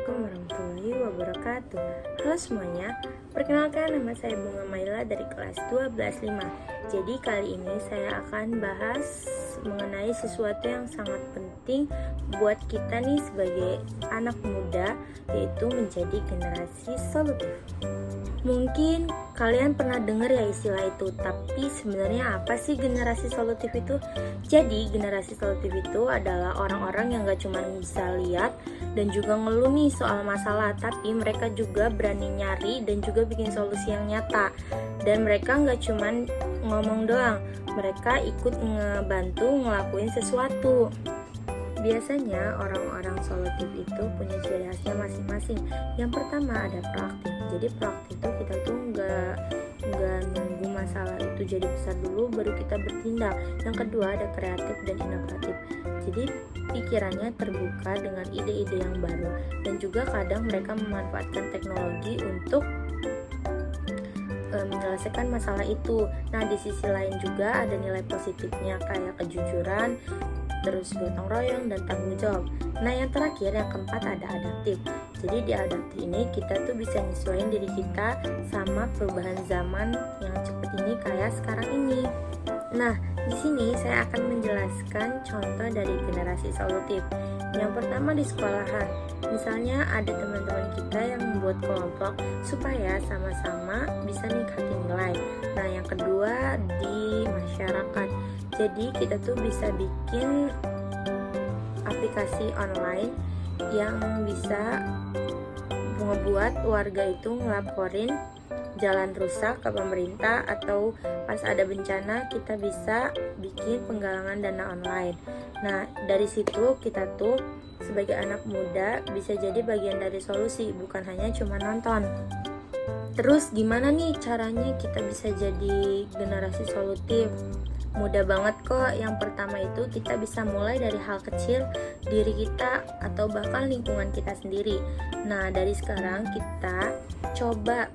Assalamualaikum warahmatullahi wabarakatuh. Halo semuanya, perkenalkan nama saya Bunga Maila dari kelas 12-5. Jadi kali ini saya akan bahas mengenai sesuatu yang sangat penting buat kita nih sebagai anak muda, yaitu menjadi generasi solutif. Mungkin kalian pernah dengar ya istilah itu, tapi sebenarnya apa sih generasi solutif itu? Jadi generasi solutif itu adalah orang-orang yang gak cuma bisa lihat dan juga ngeluh nih soal masalah, tapi mereka juga berani nyari dan juga bikin solusi yang nyata. Dan mereka gak cuma ngomong doang, mereka ikut ngebantu ngelakuin sesuatu. Biasanya orang-orang solutif itu punya ciri khasnya masing-masing. Yang pertama ada proaktif. Jadi proaktif itu kita tuh nggak nunggu masalah itu jadi besar dulu baru kita bertindak. Yang kedua ada kreatif dan inovatif. Jadi pikirannya terbuka dengan ide-ide yang baru dan juga kadang mereka memanfaatkan teknologi untuk menyelesaikan masalah itu. Nah, di sisi lain juga ada nilai positifnya kayak kejujuran, terus gotong royong dan tanggung jawab. Nah, yang terakhir yang keempat ada adaptif. Jadi di adaptif ini kita tuh bisa nyesuaiin diri kita sama perubahan zaman yang cepet ini kayak sekarang ini. Nah, di sini saya akan menjelaskan contoh dari generasi solutif. Yang pertama di sekolahan, misalnya ada teman-teman kita yang membuat kelompok supaya sama-sama bisa ningkatin nilai. Nah, yang kedua di masyarakat. Jadi kita tuh bisa bikin aplikasi online yang bisa membuat warga itu ngelaporin jalan rusak ke pemerintah, atau pas ada bencana kita bisa bikin penggalangan dana online. Nah, dari situ kita tuh sebagai anak muda bisa jadi bagian dari solusi, bukan hanya cuma nonton. Terus gimana nih caranya kita bisa jadi generasi solutif? Mudah banget kok. Yang pertama itu kita bisa mulai dari hal kecil diri kita atau bahkan lingkungan kita sendiri. Nah, dari sekarang kita coba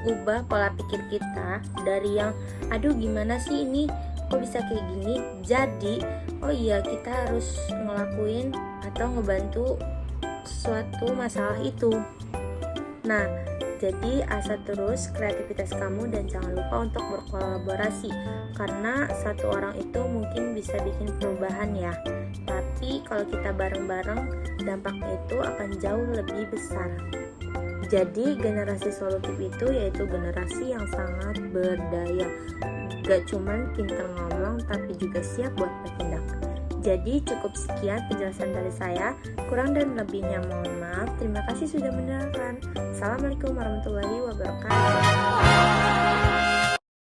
ubah pola pikir kita dari yang aduh gimana sih ini kok bisa kayak gini, jadi oh iya kita harus ngelakuin atau ngebantu suatu masalah itu. Nah, jadi asah terus kreativitas kamu dan jangan lupa untuk berkolaborasi, karena satu orang itu mungkin bisa bikin perubahan ya, tapi kalau kita bareng-bareng dampaknya itu akan jauh lebih besar. Jadi generasi solutif itu yaitu generasi yang sangat berdaya, gak cuman pintar ngomong tapi juga siap buat bertindak. Jadi cukup sekian penjelasan dari saya, kurang dan lebihnya mohon maaf. Terima kasih sudah mendengarkan. Assalamualaikum warahmatullahi wabarakatuh.